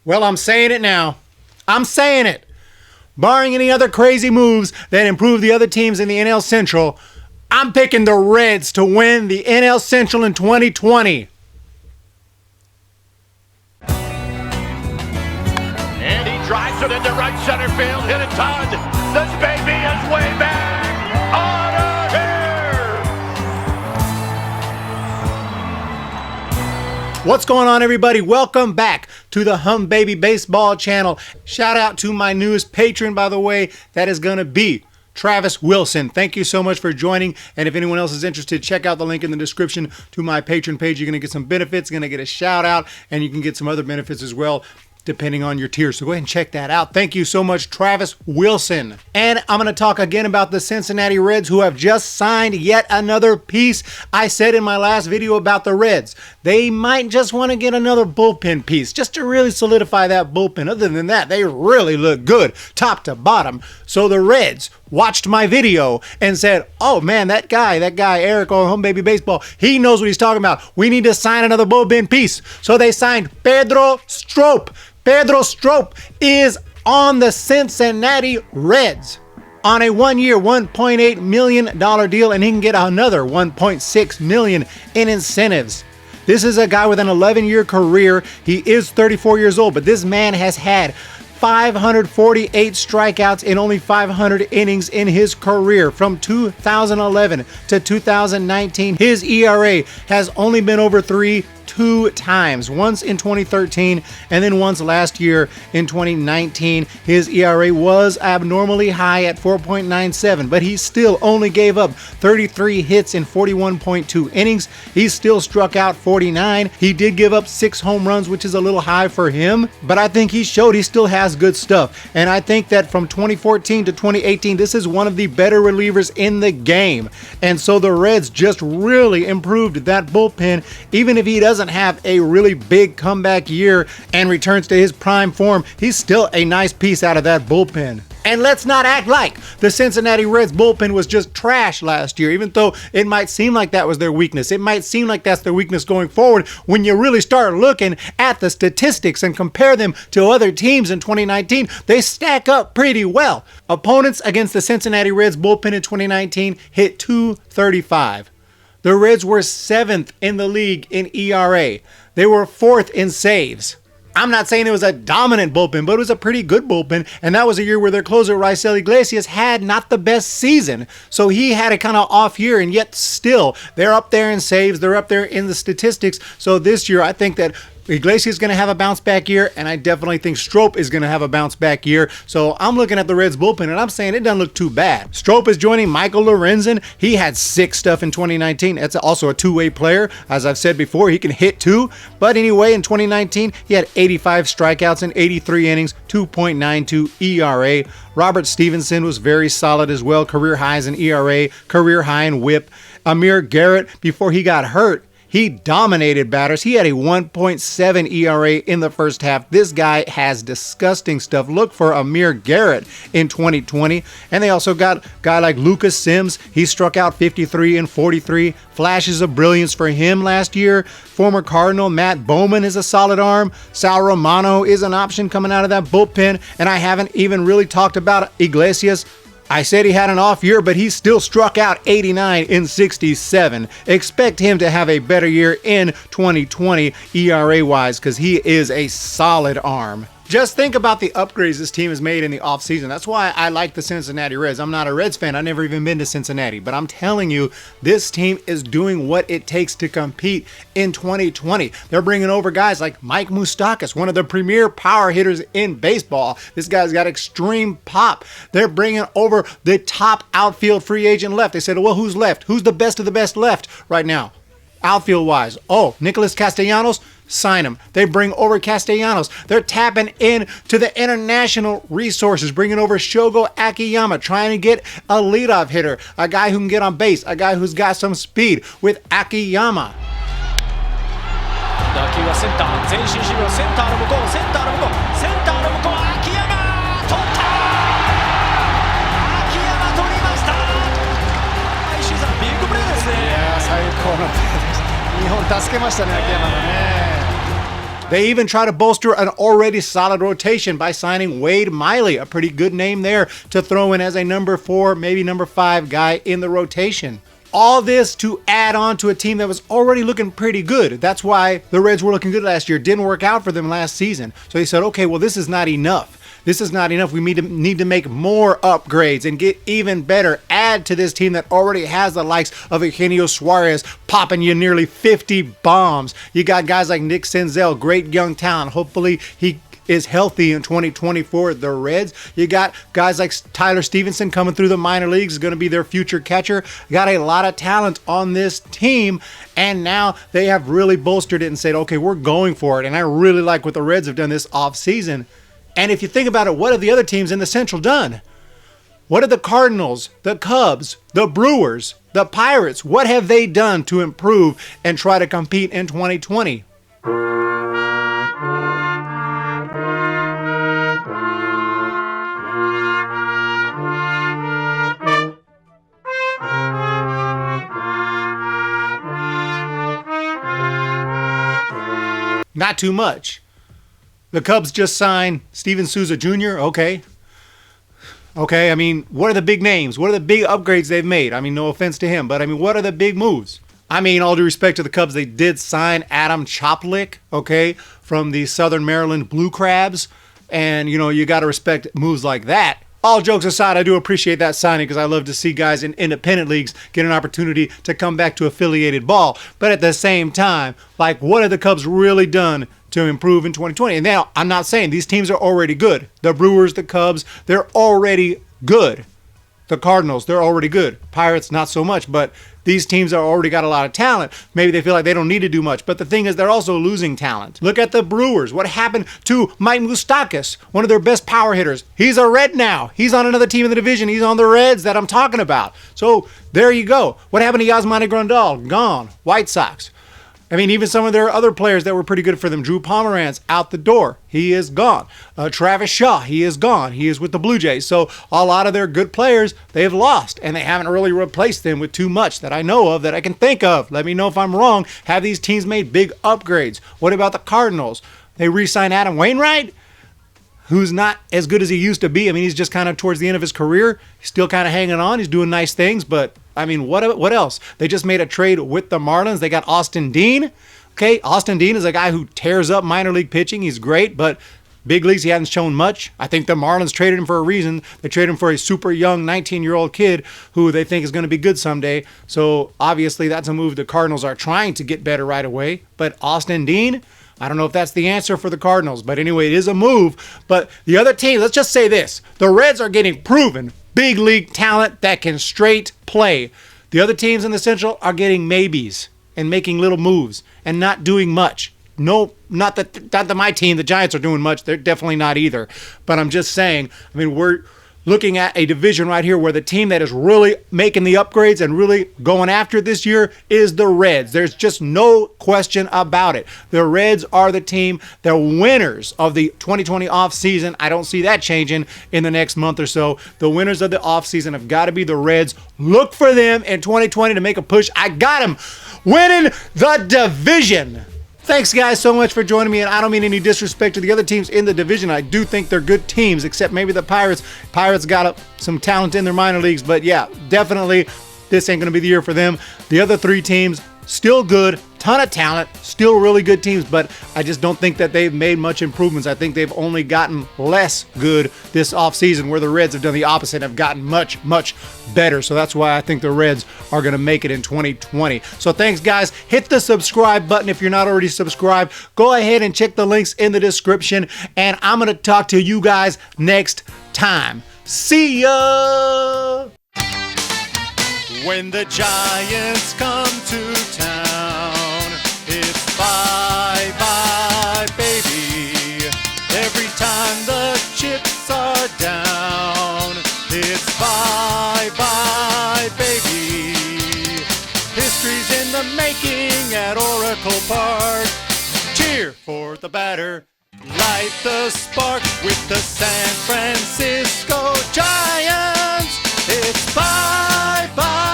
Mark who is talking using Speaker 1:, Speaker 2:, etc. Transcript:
Speaker 1: Well, I'm saying it now. I'm saying it. Barring any other crazy moves that improve the other teams in the NL Central, I'm picking the Reds to win the NL Central in 2020.
Speaker 2: And he drives it into right center field. Hit it, Todd. This baby is way back. On here.
Speaker 1: What's going on, everybody? Welcome back to the Humm Baby Baseball channel. Shout out to my newest patron, by the way. That is going to be Travis Wilson. Thank you so much for joining. And if anyone else is interested, check out the link in the description to my patron page. You're going to get some benefits, going to get a shout out, and you can get some other benefits as well, depending on your tier. So go ahead and check that out. Thank you so much, Travis Wilson. And I'm going to talk again about the Cincinnati Reds, who have just signed yet another piece. I said in my last video about the Reds, they might just want to get another bullpen piece just to really solidify that bullpen. Other than that, they really look good top to bottom. So the Reds watched my video and said, oh man, that guy Eric on Humm Baby Baseball, he knows what he's talking about. We need to sign another bullpen piece. So they signed Pedro Strop. Pedro Strop is on the Cincinnati Reds on a 1-year, $1.8 million deal, and he can get another $1.6 million in incentives. This is a guy with an 11-year career. He is 34 years old, but this man has had 548 strikeouts in only 500 innings in his career. From 2011 to 2019, his ERA has only been over 3 two times, once in 2013 and then once last year in 2019. His ERA was abnormally high at 4.97, but he still only gave up 33 hits in 41.2 innings. He still struck out 49. He did give up 6 home runs, which is a little high for him, but I think he showed he still has good stuff. And I think that from 2014 to 2018, this is one of the better relievers in the game. And so the Reds just really improved that bullpen. Even if he doesn't have a really big comeback year and returns to his prime form, he's still a nice piece out of that bullpen. And let's not act like the Cincinnati Reds bullpen was just trash last year, even though it might seem like that was their weakness. It might seem like that's their weakness going forward. When you really start looking at the statistics and compare them to other teams in 2019, they stack up pretty well. Opponents against the Cincinnati Reds bullpen in 2019 hit .235. The Reds were 7th in the league in ERA. They were 4th in saves. I'm not saying it was a dominant bullpen, but it was a pretty good bullpen, and that was a year where their closer, Raisel Iglesias, had not the best season. So he had a kind of off year, and yet still, they're up there in saves, they're up there in the statistics. So this year, I think that Iglesias is going to have a bounce back year, and I definitely think Strop is going to have a bounce back year. So I'm looking at the Reds bullpen, and I'm saying it doesn't look too bad. Strop is joining Michael Lorenzen. He had 6 stuff in 2019. That's also a two-way player. As I've said before, he can hit too. But anyway, in 2019, he had 85 strikeouts in 83 innings, 2.92 ERA. Robert Stevenson was very solid as well. Career highs in ERA, career high in WHIP. Amir Garrett, before he got hurt, he dominated batters. He had a 1.7 ERA in the first half. This guy has disgusting stuff. Look for Amir Garrett in 2020. And they also got a guy like Lucas Sims. He struck out 53 and 43. Flashes of brilliance for him last year. Former Cardinal Matt Bowman is a solid arm. Sal Romano is an option coming out of that bullpen. And I haven't even really talked about Iglesias. I said he had an off year, but he still struck out 89 in 67. Expect him to have a better year in 2020 ERA-wise, because he is a solid arm. Just think about the upgrades this team has made in the offseason. That's why I like the Cincinnati Reds. I'm not a Reds fan. I've never even been to Cincinnati. But I'm telling you, this team is doing what it takes to compete in 2020. They're bringing over guys like Mike Moustakas, one of the premier power hitters in baseball. This guy's got extreme pop. They're bringing over the top outfield free agent left. They said, well, who's left? Who's the best of the best left right now? Outfield-wise. Oh, Nicholas Castellanos? Sign him. They bring over Castellanos. They're tapping in to the international resources, bringing over Shogo Akiyama, trying to get a leadoff hitter, a guy who can get on base, a guy who's got some speed with Akiyama.
Speaker 3: 打球はセンター、前進守備をセンターの向こう、センターの向こう、センターの向こう、秋山取った。秋山取りました。石井さん、ビッグプレーですね。
Speaker 1: いやー、最高のプレーです。日本助けましたね、秋山がね。They even try to bolster an already solid rotation by signing Wade Miley, a pretty good name there to throw in as a number 4, maybe number 5 guy in the rotation. All this to add on to a team that was already looking pretty good. That's why the Reds were looking good last year. It didn't work out for them last season. So he said, okay, well, this is not enough. This is not enough. We need to make more upgrades and get even better. Add to this team that already has the likes of Eugenio Suarez popping you nearly 50 bombs. You got guys like Nick Senzel, great young talent. Hopefully he is healthy in 2024. The Reds. You got guys like Tyler Stevenson coming through the minor leagues, is going to be their future catcher. Got a lot of talent on this team, and now they have really bolstered it and said, okay, we're going for it. And I really like what the Reds have done this offseason. And if you think about it, what have the other teams in the Central done? What have the Cardinals, the Cubs, the Brewers, the Pirates, what have they done to improve and try to compete in 2020? Not too much. The Cubs just signed Steven Souza Jr. Okay, I mean, what are the big names? What are the big upgrades they've made? I mean, no offense to him, but I mean, what are the big moves? I mean, all due respect to the Cubs, they did sign Adam Choplik, okay, from the Southern Maryland Blue Crabs. And, you know, you got to respect moves like that. All jokes aside, I do appreciate that signing because I love to see guys in independent leagues get an opportunity to come back to affiliated ball. But at the same time, like, what have the Cubs really done to improve in 2020? And now, I'm not saying these teams are already good. The Brewers, the Cubs, they're already good. The Cardinals, they're already good. Pirates, not so much, but these teams are already got a lot of talent. Maybe they feel like they don't need to do much, but the thing is they're also losing talent. Look at the Brewers. What happened to Mike Moustakas, one of their best power hitters? He's a Red now. He's on another team in the division. He's on the Reds that I'm talking about. So there you go. What happened to Yasmani Grandal? Gone. White Sox. I mean, even some of their other players that were pretty good for them. Drew Pomeranz out the door. He is gone. Travis Shaw, he is gone. He is with the Blue Jays. So a lot of their good players, they've lost, and they haven't really replaced them with too much that I know of, that I can think of. Let me know if I'm wrong. Have these teams made big upgrades? What about the Cardinals? They re-signed Adam Wainwright, who's not as good as he used to be. I mean, he's just kind of towards the end of his career. He's still kind of hanging on. He's doing nice things, but I mean, what else? They just made a trade with the Marlins. They got Austin Dean. Okay, Austin Dean is a guy who tears up minor league pitching. He's great, but big leagues, he hasn't shown much. I think the Marlins traded him for a reason. They traded him for a super young 19-year-old kid who they think is going to be good someday. So obviously that's a move the Cardinals are trying to get better right away. But Austin Dean, I don't know if that's the answer for the Cardinals. But anyway, it is a move. But the other team, let's just say this. The Reds are getting proven big league talent that can straight play. The other teams in the Central are getting maybes and making little moves and not doing much. No, not that my team, the Giants, are doing much. They're definitely not either. But I'm just saying, I mean, we're looking at a division right here where the team that is really making the upgrades and really going after it this year is the Reds. There's just no question about it. The Reds are the team, the winners of the 2020 offseason. I don't see that changing in the next month or so. The winners of the offseason have got to be the Reds. Look for them in 2020 to make a push. I got them winning the division. Thanks, guys, so much for joining me, and I don't mean any disrespect to the other teams in the division. I do think they're good teams, except maybe the Pirates. Pirates got some talent in their minor leagues, but yeah, definitely this ain't going to be the year for them. The other three teams, still good, ton of talent, still really good teams, but I just don't think that they've made much improvements. I think they've only gotten less good this offseason, where the Reds have done the opposite, have gotten much, much better. So that's why I think the Reds are going to make it in 2020. So thanks, guys. Hit the subscribe button if you're not already subscribed. Go ahead and check the links in the description, and I'm going to talk to you guys next time. See ya! When the Giants come to town, it's bye-bye, baby. Every time the chips are down, it's bye-bye, baby. History's in the making at Oracle Park. Cheer for the batter, light the spark with the San Francisco Giants. It's bye-bye.